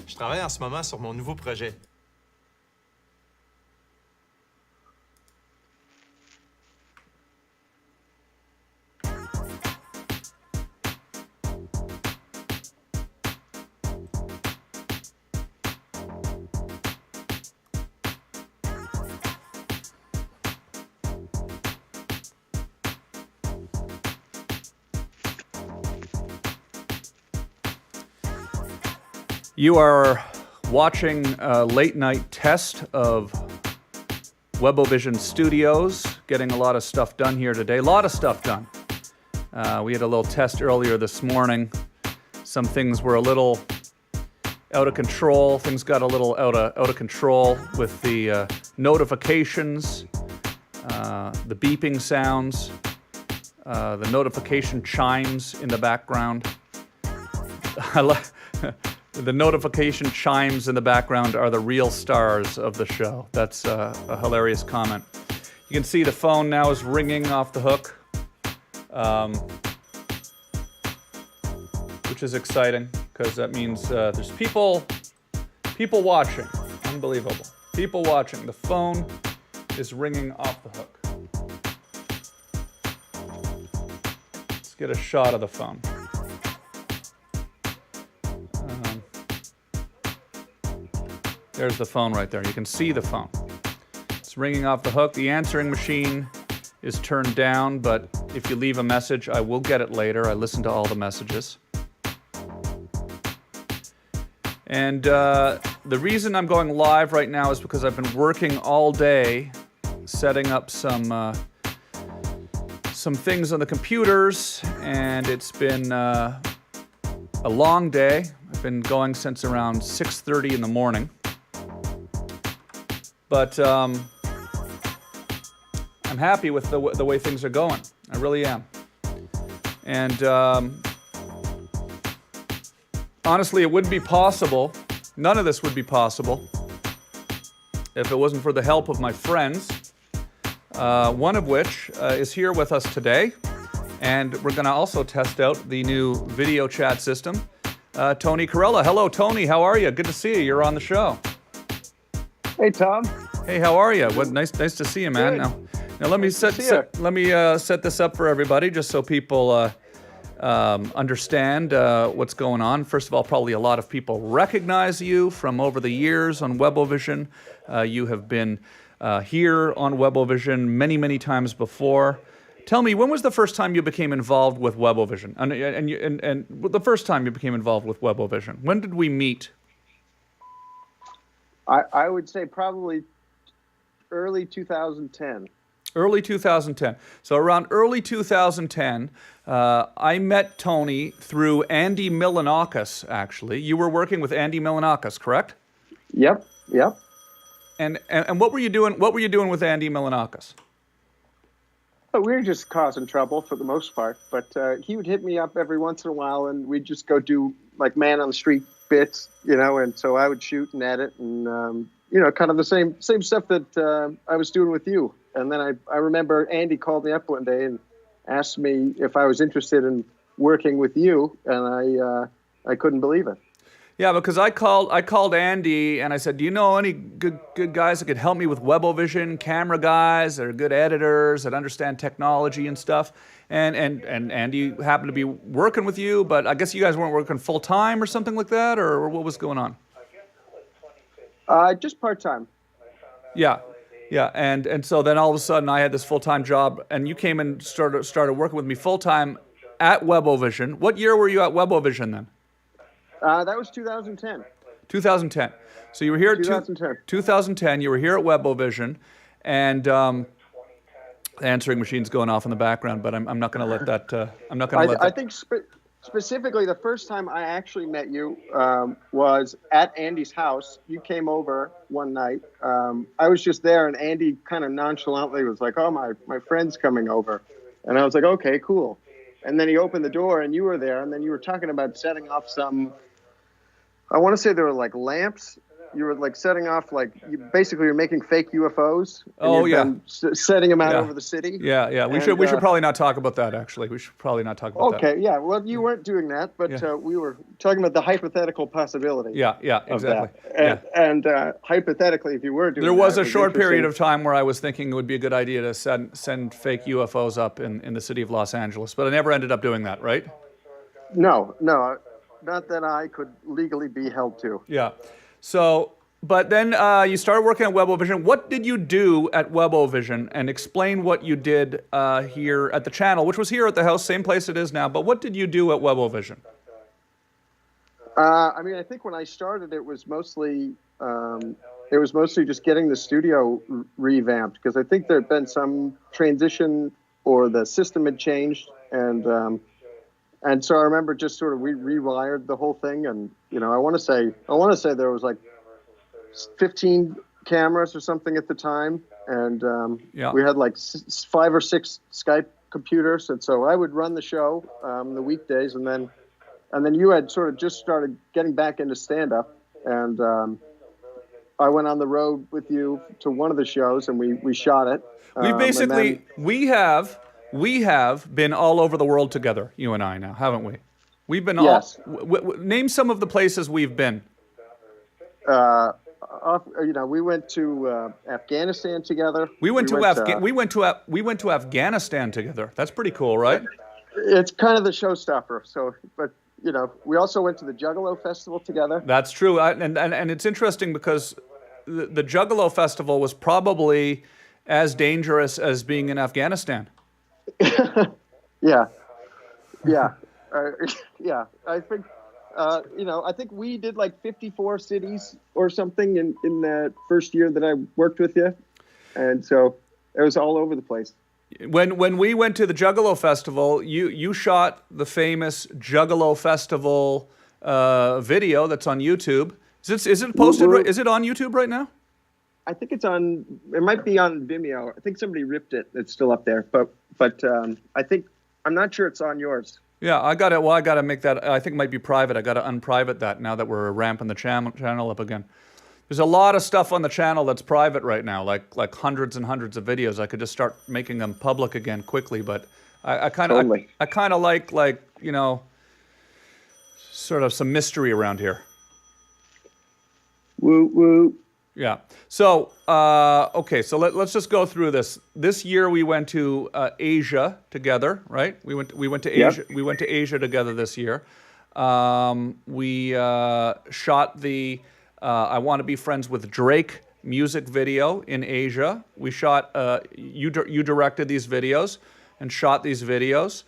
Je travaille en ce moment sur mon nouveau projet. You are watching a late night test of Webovision Studios, getting a lot of stuff done here today. A lot of stuff done. We had a little test earlier this morning. Some things were a little out of control. Things got a little out of control with the notifications, the beeping sounds, the notification chimes in the background. The notification chimes in the background are the real stars of the show. That's a hilarious comment. You can see the phone now is ringing off the hook, which is exciting because that means there's people watching. Unbelievable. People watching. The phone is ringing off the hook. Let's get a shot of the phone. There's the phone right there. You can see the phone. It's ringing off the hook. The answering machine is turned down, but if you leave a message, I will get it later. I listen to all the messages. And the reason I'm going live right now is because I've been working all day setting up some things on the computers, and it's been a long day. I've been going since around 6:30 in the morning. But I'm happy with the way things are going. I really am. And honestly, it wouldn't be possible. None of this would be possible if it wasn't for the help of my friends, one of which is here with us today. And we're going to also test out the new video chat system. Tony Corella. Hello, Tony. How are you? Good to see you. You're on the show. Hey, Tom. Hey, how are you? What nice to see you, man. Good. Now let me set this up for everybody, just so people understand what's going on. First of all, probably a lot of people recognize you from over the years on Webovision. You have been here on Webovision many times before. Tell me, when was the first time you became involved with Webovision? And the first time you became involved with Webovision, when did we meet? I would say probably early 2010. Early 2010. So around early 2010, I met Tony through Andy Milanakis, actually. You were working with Andy Milanakis, correct? Yep. And what were you doing? What were you doing with Andy Milanakis? We were just causing trouble for the most part, but he would hit me up every once in a while, and we'd just go do like man on the street bits, and so I would shoot and edit and kind of the same stuff that I was doing with you. And then I remember Andy called me up one day and asked me if I was interested in working with you, and I couldn't believe it. Yeah, because I called Andy and I said, do you know any good guys that could help me with Webovision, camera guys that are good editors that understand technology and stuff? And Andy happened to be working with you, but I guess you guys weren't working full time or something like that, or what was going on? Just part time. Yeah, and so then all of a sudden I had this full time job, and you came and started working with me full time at Webovision. What year were you at Webovision then? That was 2010. 2010. So you were here at 2010. 2010. You were here at Webovision, and the answering machine's going off in the background. But I'm not going to let that. I'm not going to let that. I think specifically the first time I actually met you was at Andy's house. You came over one night. I was just there, and Andy kind of nonchalantly was like, "Oh, my friend's coming over," and I was like, "Okay, cool." And then he opened the door, and you were there, and then you were talking about setting off some. I want to say there were like lamps you were like setting off like you're making fake UFOs. And Oh, you've yeah. been setting them out Yeah. over the city. Yeah, yeah. We should probably not talk about that. Actually, we should probably not talk about that. Okay, yeah. Well, you weren't doing that, but Yeah. We were talking about the hypothetical possibility. Yeah, yeah, of exactly. that. Yeah. And hypothetically, if you were doing There was that, a it short period interesting. of time where I was thinking it would be a good idea to send fake UFOs up in the city of Los Angeles, but I never ended up doing that, right? No, not that I could legally be held to. Yeah. So, but then you started working at Webovision. What did you do at Webovision? And explain what you did here at the channel, which was here at the house, same place it is now. But what did you do at Webovision? I mean, I think when I started, it was mostly just getting the studio revamped, because I think there had been some transition or the system had changed, and so I remember just sort of we rewired the whole thing, and I want to say there was like 15 cameras or something at the time, and we had like 5 or 6 Skype computers, and so I would run the show the weekdays, and then you had sort of just started getting back into stand-up, and I went on the road with you to one of the shows, and we shot it. We have been all over the world together, you and I now, haven't we? We've been Yes. Name some of the places we've been. We went to Afghanistan together. We went to Afghanistan together. That's pretty cool, right? It's kind of the showstopper. So, but we also went to the Juggalo Festival together. That's true, and it's interesting because the Juggalo Festival was probably as dangerous as being in Afghanistan. Yeah. I think, I think we did like 54 cities or something in that first year that I worked with you, and so it was all over the place. When we went to the Juggalo Festival, you shot the famous Juggalo Festival video that's on YouTube. Is it posted? Is it on YouTube right now? I think it's on. It might be on Vimeo. I think somebody ripped it. It's still up there, but I'm not sure it's on yours. Yeah, I got it. Well, I got to make that. I think it might be private. I got to unprivate that now that we're ramping the channel up again. There's a lot of stuff on the channel that's private right now, like hundreds and hundreds of videos. I could just start making them public again quickly, but I kind of like sort of some mystery around here. Woo woo. Yeah. So okay. So let's just go through this. This year we went to Asia together, right? We went to Asia. Yep. We went to Asia together this year. We shot the I Want to Be Friends with Drake music video in Asia. We shot. You directed these videos and shot these videos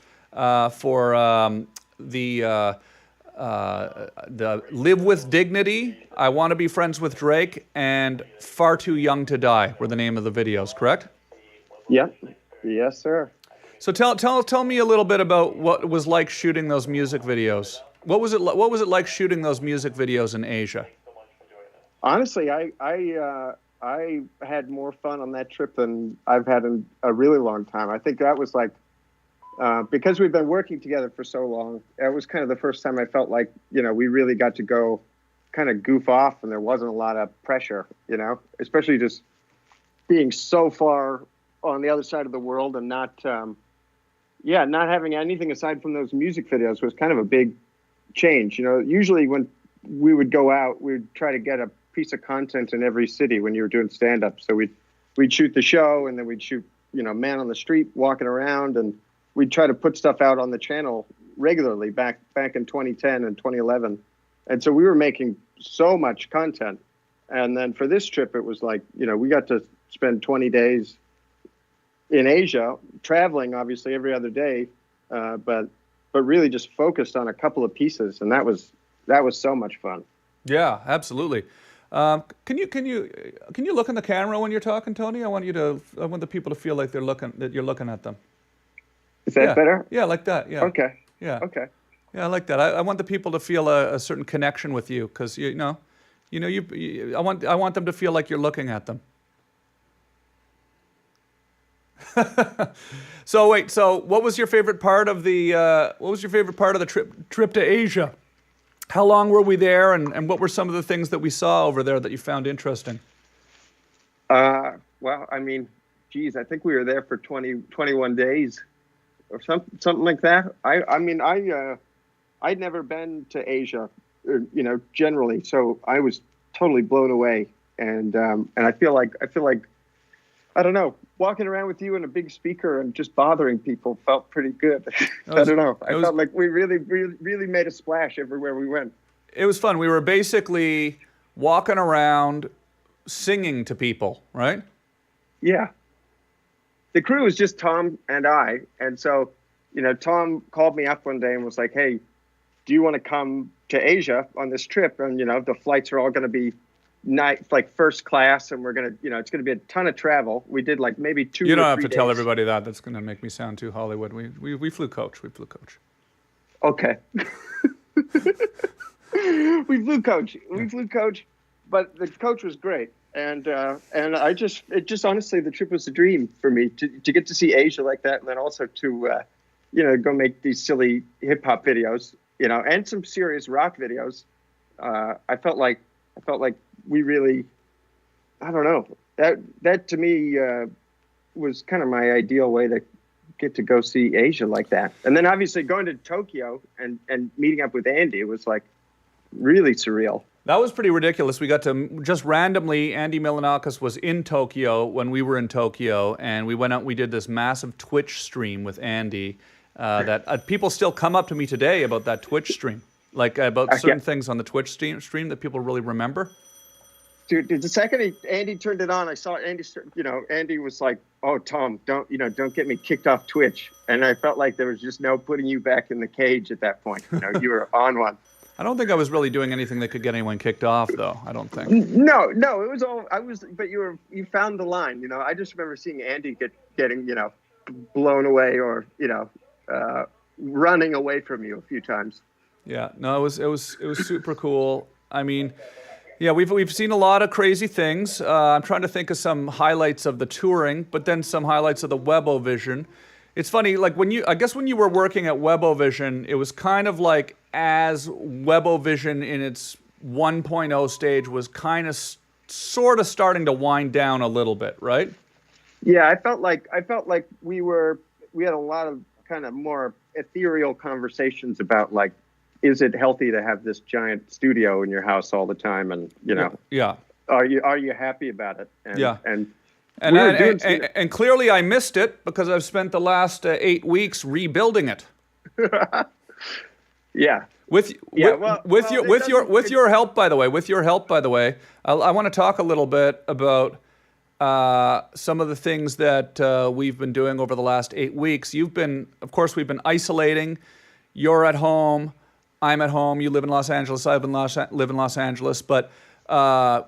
for the Live with Dignity, I Want to Be Friends with Drake, and Far Too Young to Die were the name of the videos, correct? Yep. Yes, sir. So tell me a little bit about what it was like shooting those music videos. What was it like shooting those music videos in Asia? Honestly, I had more fun on that trip than I've had in a really long time. I think that was like, because we've been working together for so long, it was kind of the first time I felt like, we really got to go kind of goof off, and there wasn't a lot of pressure, especially just being so far on the other side of the world and not having anything aside from those music videos was kind of a big change. Usually when we would go out, we'd try to get a piece of content in every city when you were doing stand-up. So we'd shoot the show, and then we'd shoot, man on the street walking around, and we'd try to put stuff out on the channel regularly back in 2010 and 2011. And so we were making so much content. And then for this trip, it was like, we got to spend 20 days in Asia, traveling obviously every other day, but really just focused on a couple of pieces. And that was so much fun. Yeah, absolutely. Can you look in the camera when you're talking, Tony? I want the people to feel like that you're looking at them. Is that better? Yeah, like that. Yeah. Okay. Yeah. Okay. Yeah, I like that. I want the people to feel a certain connection with you, because I want them to feel like you're looking at them. So what was your favorite part of the trip to Asia? How long were we there, and what were some of the things that we saw over there that you found interesting? Well, I mean, geez, I think we were there for 21 days or something like that. I'd never been to Asia, generally, so I was totally blown away. And I feel like I don't know, walking around with you and a big speaker and just bothering people felt pretty good. I don't know. I felt like we really made a splash everywhere we went. It was fun. We were basically walking around singing to people, right? Yeah. The crew was just Tom and I. And so, Tom called me up one day and was like, hey, do you want to come to Asia on this trip? And, the flights are all going to be first class, and we're going to, it's going to be a ton of travel. We did like maybe 2 or 3 days. You don't have to tell everybody that. That's going to make me sound too Hollywood. We flew coach. We flew coach. Okay. We flew coach, but the coach was great. And it just honestly, the trip was a dream for me to get to see Asia like that. And then also to, go make these silly hip hop videos, and some serious rock videos. I felt like we really, I don't know, that to me was kind of my ideal way to get to go see Asia like that. And then obviously going to Tokyo and meeting up with Andy, it was like really surreal. That was pretty ridiculous. We got to just randomly, Andy Milanakis was in Tokyo when we were in Tokyo, and we went out and we did this massive Twitch stream with Andy that people still come up to me today about that Twitch stream, like about certain things on the Twitch stream that people really remember. Dude, the second Andy turned it on, I saw Andy, Andy was like, oh, Tom, don't get me kicked off Twitch. And I felt like there was just no putting you back in the cage at that point. You were on one. I don't think I was really doing anything that could get anyone kicked off, though. I don't think. No, it was all but you found the line. I just remember seeing Andy getting blown away or running away from you a few times. Yeah, no, it was super cool. I mean, yeah, we've seen a lot of crazy things. I'm trying to think of some highlights of the touring, but then some highlights of the Webovision. It's funny, like when you were working at Webovision, it was kind of like as Webovision in its 1.0 stage was kind of sort of starting to wind down a little bit, right? Yeah, I felt like we had a lot of kind of more ethereal conversations about like, is it healthy to have this giant studio in your house all the time? And yeah, are you happy about it? And clearly I missed it because I've spent the last 8 weeks rebuilding it. Yeah. With your help, by the way, I want to talk a little bit about some of the things that we've been doing over the last 8 weeks. We've been isolating. You're at home. I'm at home. You live in Los Angeles. I live in Los Angeles. But I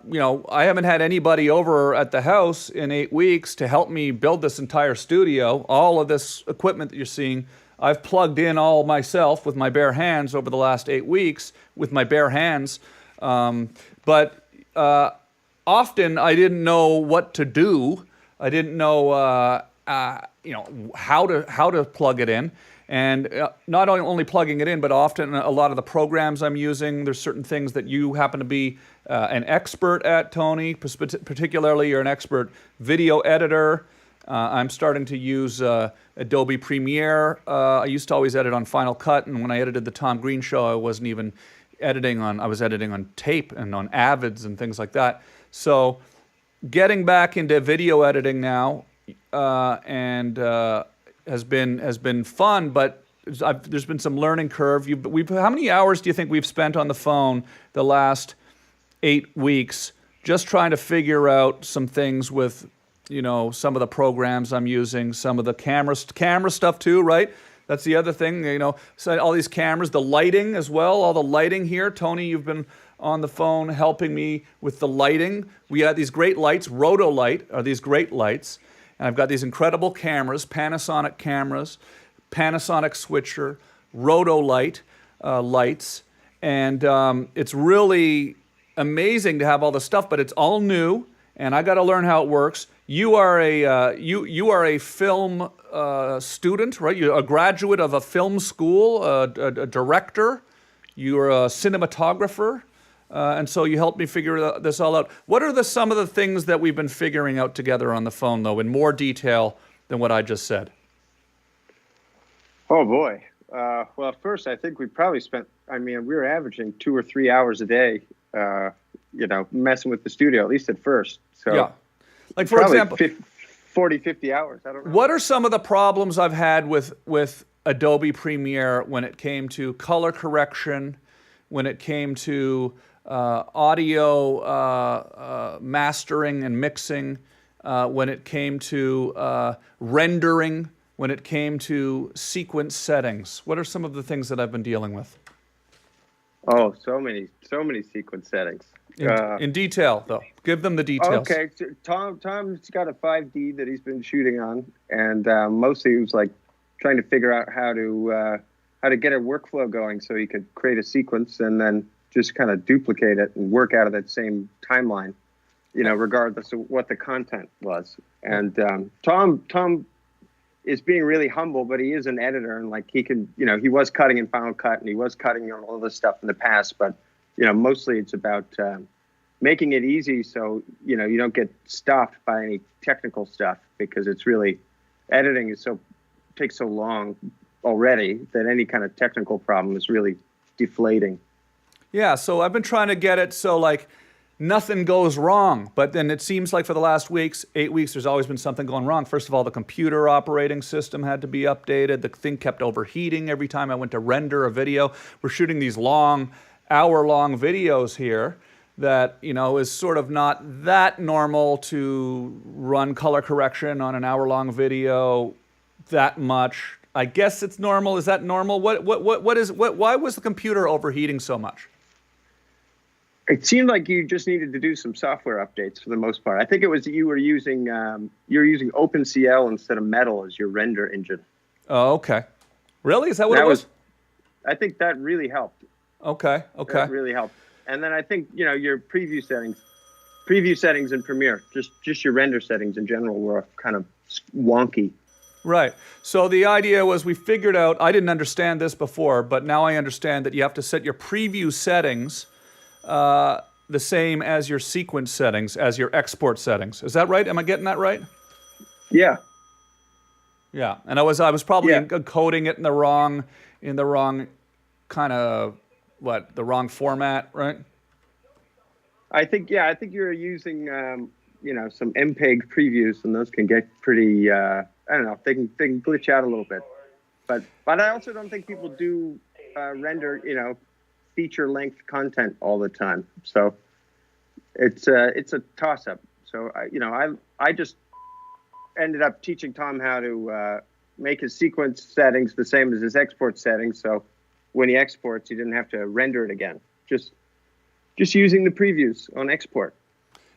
haven't had anybody over at the house in 8 weeks to help me build this entire studio. All of this equipment that you're seeing, I've plugged in all myself with my bare hands over the last 8 weeks with my bare hands. But often I didn't know what to do. I didn't know, how to plug it in. And not only plugging it in, but often a lot of the programs I'm using, there's certain things that you happen to be an expert at, Tony. Particularly, you're an expert video editor. I'm starting to use Adobe Premiere. I used to always edit on Final Cut, and when I edited the Tom Green show, I wasn't even I was editing on tape and on Avids and things like that. So getting back into video editing now has been fun, but there's been some learning curve. How many hours do you think we've spent on the phone the last 8 weeks just trying to figure out some things with, some of the programs I'm using, some of the camera stuff too, right? That's the other thing, so all these cameras, the lighting as well, all the lighting here. Tony, you've been on the phone helping me with the lighting. We got these great lights. Rotolight are these great lights. And I've got these incredible cameras, Panasonic switcher, Rotolight lights. And it's really amazing to have all the stuff, but it's all new, and I got to learn how it works. You are a film student, right? You're a graduate of a film school, a director. You're a cinematographer, and so you helped me figure this all out. What are some of the things that we've been figuring out together on the phone, though, in more detail than what I just said? Oh boy. Well, first, I think we probably spent. I mean, we were averaging 2 or 3 hours a day. Messing with the studio, at least at first. So Yeah. Like, for probably example, 50 hours. I don't know. what are some of the problems I've had with Adobe Premiere when it came to color correction, when it came to audio mastering and mixing, when it came to rendering, when it came to sequence settings? What are some of the things that I've been dealing with? Oh, so many sequence settings. In detail, though. Give them the details. Okay, so Tom's got a 5D that he's been shooting on, and mostly he was like trying to figure out how to get a workflow going so he could create a sequence and then just kind of duplicate it and work out of that same timeline, regardless of what the content was. And Tom is being really humble, but he is an editor, and like he can, he was cutting in Final Cut and he was cutting on all this stuff in the past, but mostly it's about making it easy so you don't get stopped by any technical stuff, because it's really, editing takes so long already that any kind of technical problem is really deflating. Yeah, so I've been trying to get it so like nothing goes wrong, but then it seems like for the last 8 weeks, there's always been something going wrong. First of all, the computer operating system had to be updated. The thing kept overheating every time I went to render a video. We're shooting these hour-long videos here that, is sort of not that normal to run color correction on an hour-long video that much. I guess it's normal. Is that normal? Why was the computer overheating so much? It seemed like you just needed to do some software updates for the most part. I think it was that you were using OpenCL instead of Metal as your render engine. Oh, okay. Really? Is that what it was? I think that really helped. Okay. That really helped. And then I think, your preview settings in Premiere, just your render settings in general were kind of wonky. Right. So the idea was we figured out, I didn't understand this before, but now I understand that you have to set your preview settings the same as your sequence settings, as your export settings. Is that right? Am I getting that right? Yeah. Yeah. And I was probably encoding it in the wrong kind of, the wrong format, right? I think you're using, some MPEG previews, and those can get pretty, I don't know, they can glitch out a little bit. But I also don't think people do render, feature-length content all the time. So it's a toss-up. So, I just ended up teaching Tom how to make his sequence settings the same as his export settings. So when he exports, he didn't have to render it again. Just using the previews on export.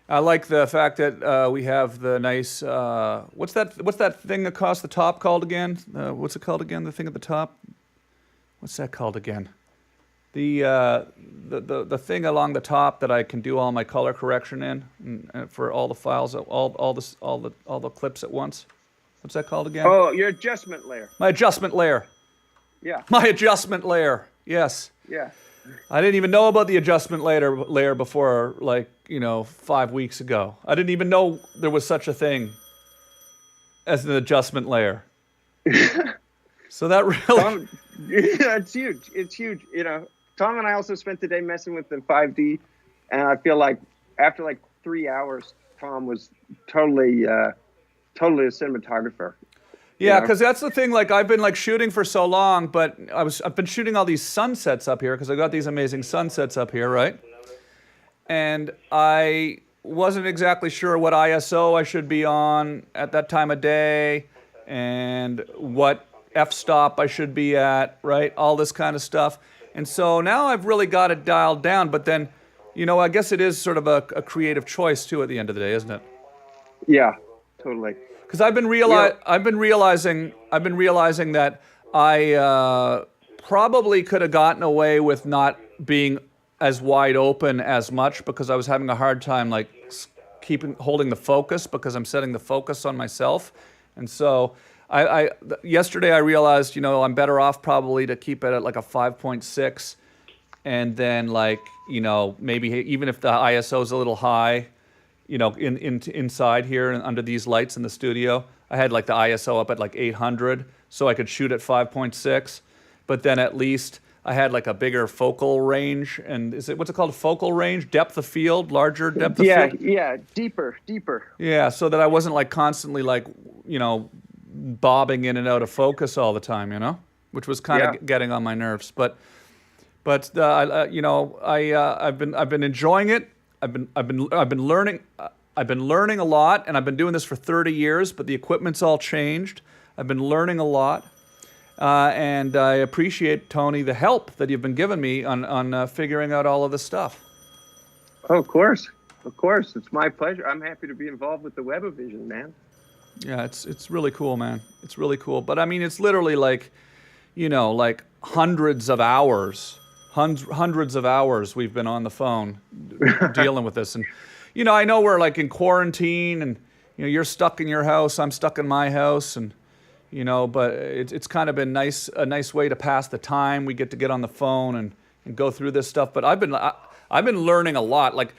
I like the fact that we have the nice. What's that thing across the top called again? What's it called again? The thing at the top. What's that called again? The thing along the top that I can do all my color correction in for all the files, all the clips at once. What's that called again? Oh, your adjustment layer. My adjustment layer. Yeah. My adjustment layer. Yes. Yeah. I didn't even know about the adjustment layer before, 5 weeks ago. I didn't even know there was such a thing as an adjustment layer. So that really... It's huge. It's huge. Tom and I also spent the day messing with the 5D, and I feel like after 3 hours, Tom was totally a cinematographer. Yeah, because that's the thing. I've been shooting for so long, but I've been shooting all these sunsets up here because I got these amazing sunsets up here, right? And I wasn't exactly sure what ISO I should be on at that time of day, and what f-stop I should be at, right? All this kind of stuff. And so now I've really got it dialed down. But then, I guess it is sort of a creative choice too at the end of the day, isn't it? Yeah, totally. Because I've been realizing that I probably could have gotten away with not being as wide open as much, because I was having a hard time holding the focus, because I'm setting the focus on myself. And so yesterday I realized, I'm better off probably to keep it at a 5.6 and then like, maybe even if the ISO is a little high, inside here and under these lights in the studio, I had like the ISO up at like 800 so I could shoot at 5.6, but then at least I had like a bigger focal range. And what's it called? Focal range, depth of field, larger depth of field. Yeah, deeper. Yeah, so that I wasn't like constantly like, bobbing in and out of focus all the time, which was kind of getting on my nerves. But I've been enjoying it. I've been learning a lot, and I've been doing this for 30 years. But the equipment's all changed. I've been learning a lot, and I appreciate, Tony, the help that you've been giving me on figuring out all of this stuff. Oh, of course, it's my pleasure. I'm happy to be involved with the Webovision, man. Yeah, it's really cool, man. It's really cool. But I mean, it's literally like, like hundreds of hours we've been on the phone dealing with this. And, I know we're like in quarantine and, you're stuck in your house, I'm stuck in my house. And, but it's kind of been a nice way to pass the time. We get on the phone and go through this stuff. But I've been learning a lot. Like,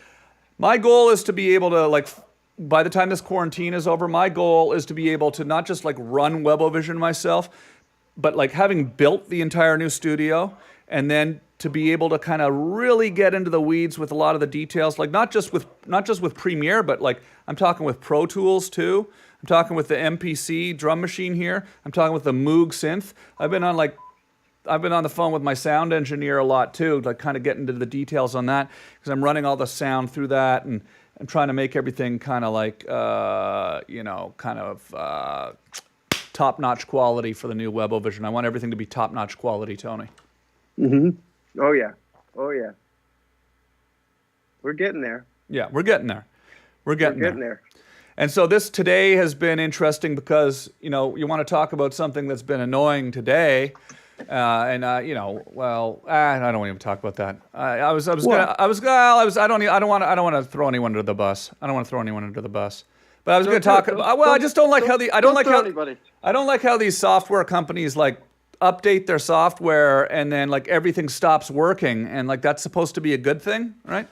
my goal is to be able to, like, by the time this quarantine is over, my goal is to be able to not just like run Webovision myself, but like having built the entire new studio, and then to be able to kind of really get into the weeds with a lot of the details, like not just with Premiere, but like I'm talking with Pro Tools too. I'm talking with the MPC drum machine here. I'm talking with the Moog synth. I've been on the phone with my sound engineer a lot too, like kind of getting into the details on that, because I'm running all the sound through that, and I'm trying to make everything kind of like, top-notch quality for the new Webovision. I want everything to be top-notch quality, Tony. Mm-hmm. Oh, yeah. We're getting there. Yeah, we're getting there. We're getting there. And so this today has been interesting because, you want to talk about something that's been annoying today. I don't even talk about that. I don't want to throw anyone under the bus. I don't want to throw anyone under the bus. But I was going to talk about, I just don't like I don't like how these software companies like update their software and then like everything stops working, and like that's supposed to be a good thing, right?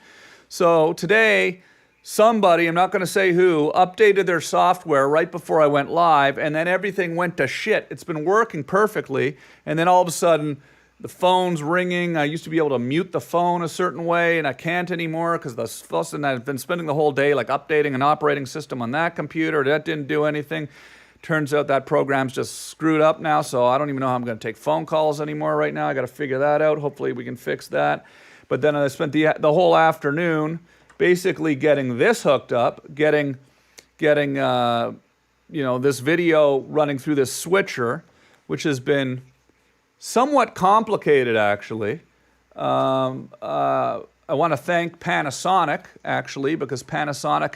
So today, somebody, I'm not going to say who, updated their software right before I went live, and then everything went to shit. It's been working perfectly, and then all of a sudden, the phone's ringing. I used to be able to mute the phone a certain way, and I can't anymore because I've been spending the whole day like updating an operating system on that computer. That didn't do anything. Turns out that program's just screwed up now, so I don't even know how I'm going to take phone calls anymore right now. I got to figure that out. Hopefully we can fix that. But then I spent the whole afternoon basically getting this hooked up, getting this video running through this switcher, which has been somewhat complicated actually. I want to thank Panasonic actually, because Panasonic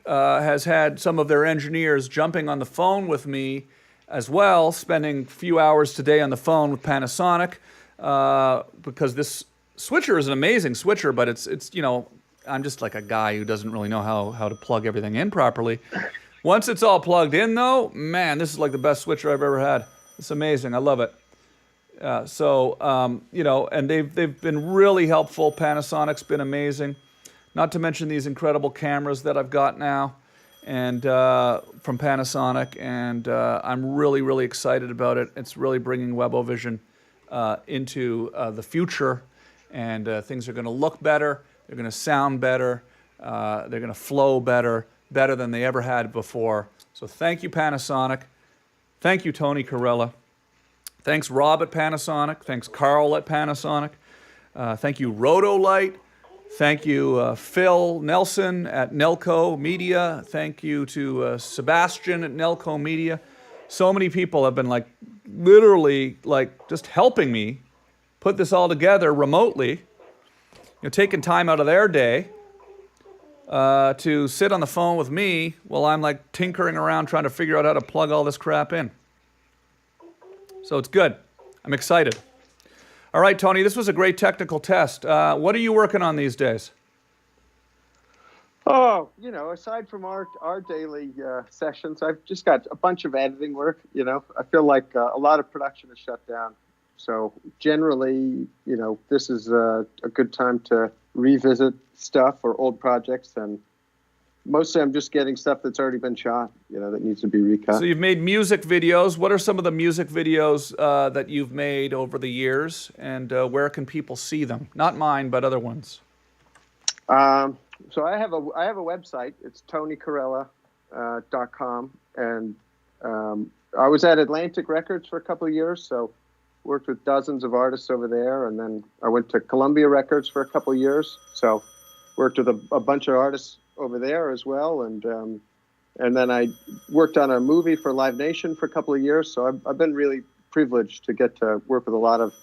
has had some of their engineers jumping on the phone with me as well, spending a few hours today on the phone with Panasonic, because this switcher is an amazing switcher, but it's I'm just like a guy who doesn't really know how to plug everything in properly. Once it's all plugged in though, man, this is like the best switcher I've ever had. It's amazing. I love it. And they've been really helpful. Panasonic's been amazing. Not to mention these incredible cameras that I've got now, and from Panasonic, and I'm really, really excited about it. It's really bringing Webovision into the future, and things are going to look better. They're going to sound better. They're going to flow better than they ever had before. So thank you, Panasonic. Thank you, Tony Corella. Thanks, Rob at Panasonic. Thanks, Carl at Panasonic. Thank you, Rotolight. Thank you, Phil Nelson at Nelco Media. Thank you to Sebastian at Nelco Media. So many people have been like literally like just helping me put this all together remotely, taking time out of their day to sit on the phone with me while I'm like tinkering around trying to figure out how to plug all this crap in. So it's good. I'm excited. All right, Tony, this was a great technical test. What are you working on these days? Oh, aside from our daily sessions, I've just got a bunch of editing work. I feel like a lot of production is shut down. So generally, this is a good time to revisit stuff or old projects, and mostly I'm just getting stuff that's already been shot, that needs to be recut. So you've made music videos. What are some of the music videos that you've made over the years, and where can people see them? Not mine, but other ones. So I have a website. It's tonycorella.com, and I was at Atlantic Records for a couple of years, so worked with dozens of artists over there, and then I went to Columbia Records for a couple of years, so worked with a bunch of artists over there as well, and then I worked on a movie for Live Nation for a couple of years. So I've been really privileged to get to work with a lot of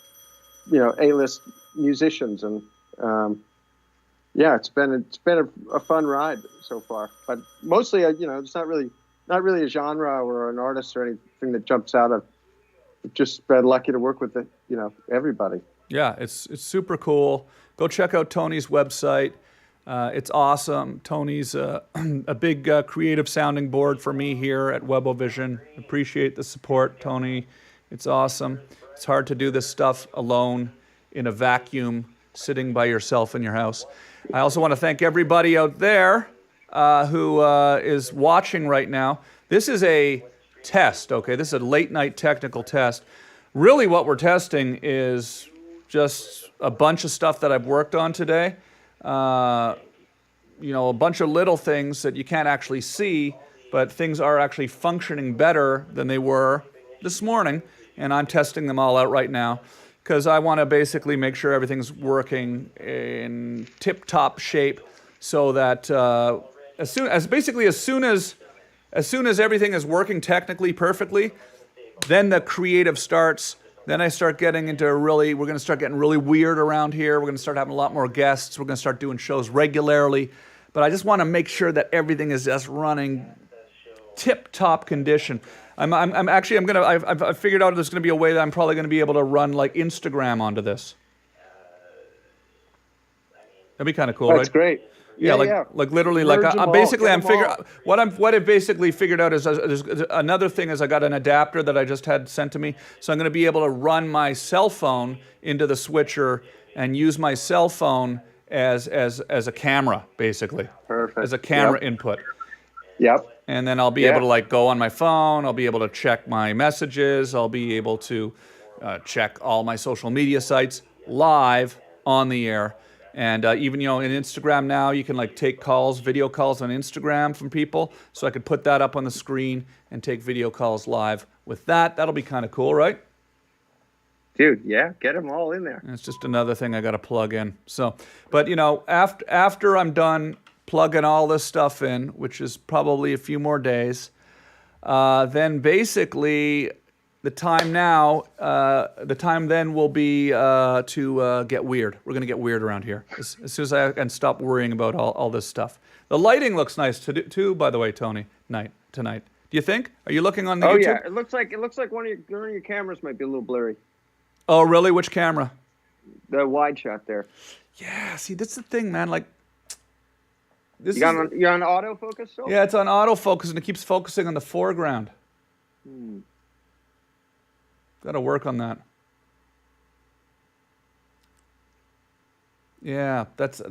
A-list musicians, and it's been a fun ride so far. But mostly, it's not really a genre or an artist or anything that jumps out of. Just been lucky to work with everybody. Yeah, it's super cool. Go check out Tony's website. It's awesome. Tony's a big creative sounding board for me here at Webovision. Appreciate the support, Tony. It's awesome. It's hard to do this stuff alone in a vacuum, sitting by yourself in your house. I also want to thank everybody out there who is watching right now. This is a test, okay? This is a late night technical test. Really what we're testing is just a bunch of stuff that I've worked on today. A bunch of little things that you can't actually see, but things are actually functioning better than they were this morning, and I'm testing them all out right now because I want to basically make sure everything's working in tip-top shape, so that as soon as everything is working technically perfectly, then the creative starts. Then I start getting into we're going to start getting really weird around here. We're going to start having a lot more guests. We're going to start doing shows regularly. But I just want to make sure that everything is just running tip-top condition. I've figured out there's going to be a way that I'm probably going to be able to run like Instagram onto this. That'd be kind of cool, right? That's great. Yeah, like literally, like I'm what I've basically figured out is there's another thing is I got an adapter that I just had sent to me, so I'm going to be able to run my cell phone into the switcher and use my cell phone as a camera, basically. Perfect. As a camera input. Yep. And then I'll be able to like go on my phone. I'll be able to check my messages. I'll be able to check all my social media sites live on the air. And even, in Instagram now, you can like take calls, video calls on Instagram from people. So I could put that up on the screen and take video calls live with that. That'll be kind of cool, right? Dude, yeah, get them all in there. And it's just another thing I got to plug in. So, but after I'm done plugging all this stuff in, which is probably a few more days, then basically the time then will be to get weird. We're going to get weird around here as soon as I can stop worrying about all this stuff. The lighting looks nice too, by the way, Tony, tonight. Do you think? Are you looking on the YouTube? Oh, yeah. It looks like one of your cameras might be a little blurry. Oh, really? Which camera? The wide shot there. Yeah, see, that's the thing, man. Like, you're on autofocus still? Yeah, it's on autofocus, and it keeps focusing on the foreground. Got to work on that. Yeah, that's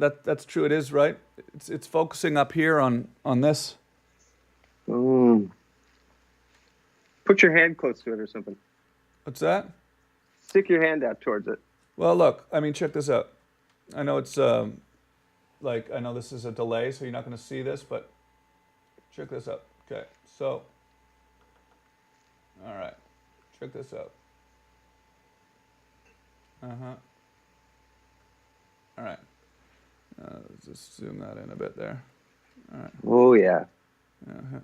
true. It is, right? It's focusing up here on this. Put your hand close to it or something. What's that? Stick your hand out towards it. Well, look, I mean, check this out. I know it's I know this is a delay, so you're not going to see this, but check this out. Okay, so, all right, check this out. All right. Let's just zoom that in a bit there. All right. Oh, yeah.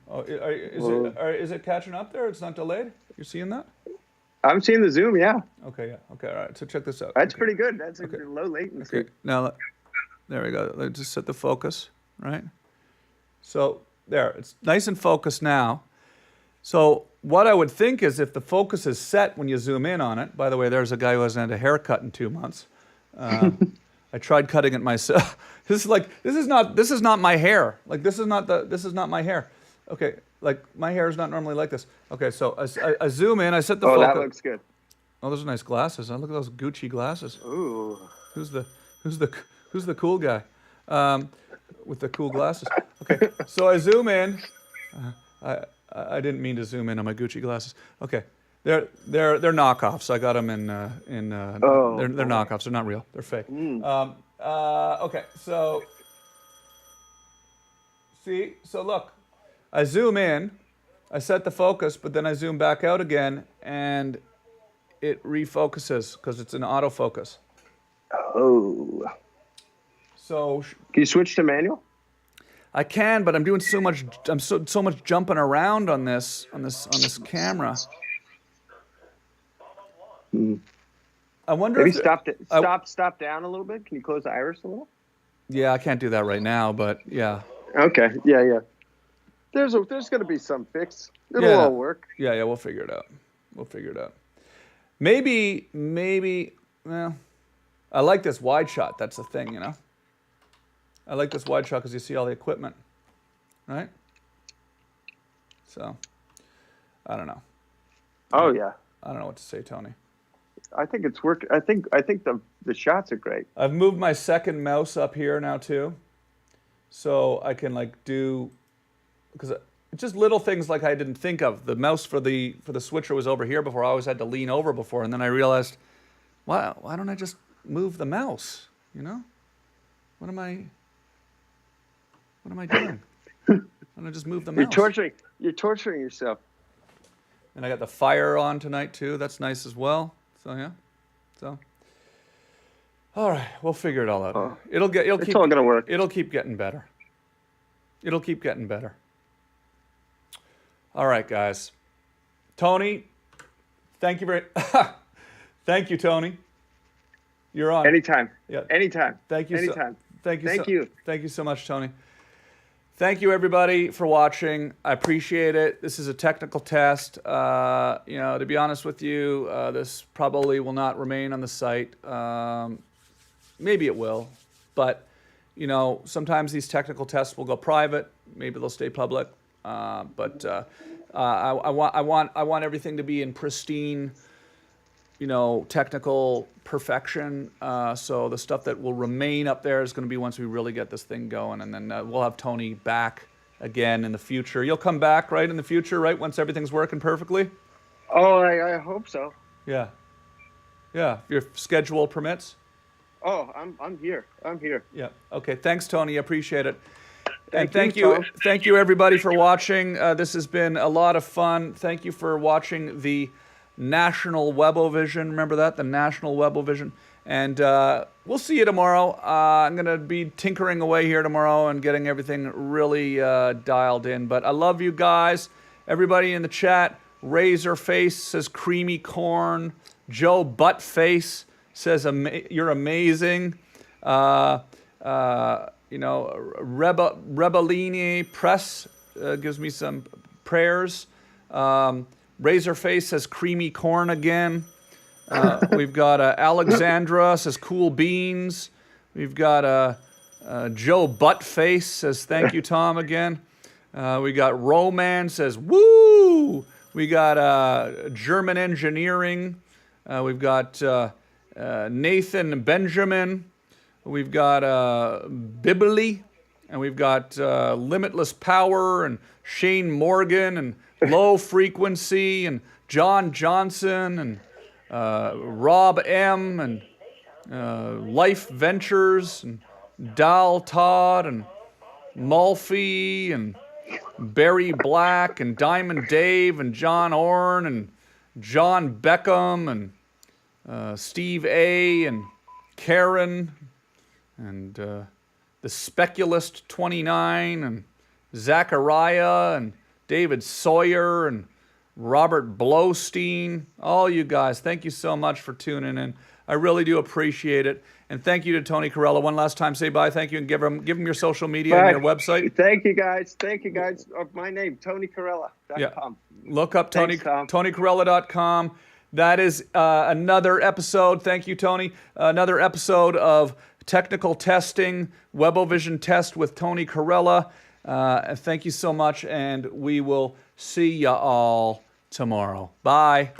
Oh, is it catching up there? It's not delayed? You're seeing that? I'm seeing the zoom, yeah. Okay, yeah. Okay, all right. So check this out. That's pretty good. That's a low latency. Okay. Now, there we go. Let's just set the focus, right? So there, it's nice and focused now. So what I would think is if the focus is set when you zoom in on it, by the way, there's a guy who hasn't had a haircut in 2 months. I tried cutting it myself. This is not my hair. Like this is not my hair. Okay, like my hair is not normally like this. Okay, so I zoom in, I set the focus. Oh, that looks good. Oh, those are nice glasses. Huh? Look at those Gucci glasses. Ooh. Who's the cool guy with the cool glasses? Okay, so I zoom in. I didn't mean to zoom in on my Gucci glasses. Okay, they're knockoffs. I got them in they're knockoffs. They're not real. They're fake. Okay, so see, so look, I zoom in, I set the focus, but then I zoom back out again, and it refocuses because it's an autofocus. Oh. So Can you switch to manual? I can, but I'm doing so much. I'm so much jumping around on this camera. I wonder Maybe if stop down a little bit. Can you close the iris a little? Yeah, I can't do that right now, but yeah. Okay. Yeah. There's going to be some fix. It'll all work. Yeah. We'll figure it out. Maybe. Well, I like this wide shot. That's the thing, you know. I like this wide shot because you see all the equipment, right? So, I don't know. Oh yeah. I don't know what to say, Tony. I think it's work. I think the shots are great. I've moved my second mouse up here now too, so I can like do, because just little things like I didn't think of. The mouse for the switcher was over here before. I always had to lean over before, and then I realized, why don't I just move the mouse? You know, what am I doing? Why don't I just move the mouse? You're torturing yourself. And I got the fire on tonight too. That's nice as well. So yeah. So. All right, we'll figure it all out. It's all gonna work. It'll keep getting better. All right, guys. Tony, thank you thank you, Tony. You're on. Anytime. Yeah. Anytime. Thank you. Anytime. Thank you. Thank you so much, Tony. Thank you, everybody, for watching. I appreciate it. This is a technical test. To be honest with you, this probably will not remain on the site. Maybe it will, but sometimes these technical tests will go private. Maybe they'll stay public. I want everything to be in pristine, technical perfection. So the stuff that will remain up there is going to be once we really get this thing going, and then we'll have Tony back again in the future. You'll come back, right, in the future, right, once everything's working perfectly? Oh, I hope so. Yeah. If your schedule permits. Oh, I'm here. Yeah. Okay. Thanks, Tony. I appreciate it. Thank you, everybody, for watching. This has been a lot of fun. Thank you for watching the National Webovision. Remember that? The National Webovision. And we'll see you tomorrow. I'm going to be tinkering away here tomorrow and getting everything really dialed in. But I love you guys. Everybody in the chat. Razorface says creamy corn. Joe Buttface says you're amazing. Rebellini Press gives me some prayers. Razorface says creamy corn again. We've got Alexandra says cool beans. We've got Joe Buttface says thank you, Tom, again. We got Roman says woo. We got German Engineering. We've got Nathan Benjamin. We've got Bibley. And we've got Limitless Power and Shane Morgan and Low Frequency and John Johnson and Rob M. and Life Ventures and Dal Todd and Malfi and Barry Black and Diamond Dave and John Orn and John Beckham and Steve A. and Karen and the Speculist 29 and Zachariah and David Sawyer and Robert Blowstein. All you guys, thank you so much for tuning in. I really do appreciate it. And thank you to Tony Corella. One last time, say bye. Thank you, and give him your social media and your website. Thank you, guys. My name, TonyCorella.com. Yeah. Look up Thanks, Tom. TonyCorella.com. That is another episode. Thank you, Tony. Another episode of Technical Testing, Webovision Test with Tony Corella. Thank you so much, and we will see ya all tomorrow. Bye.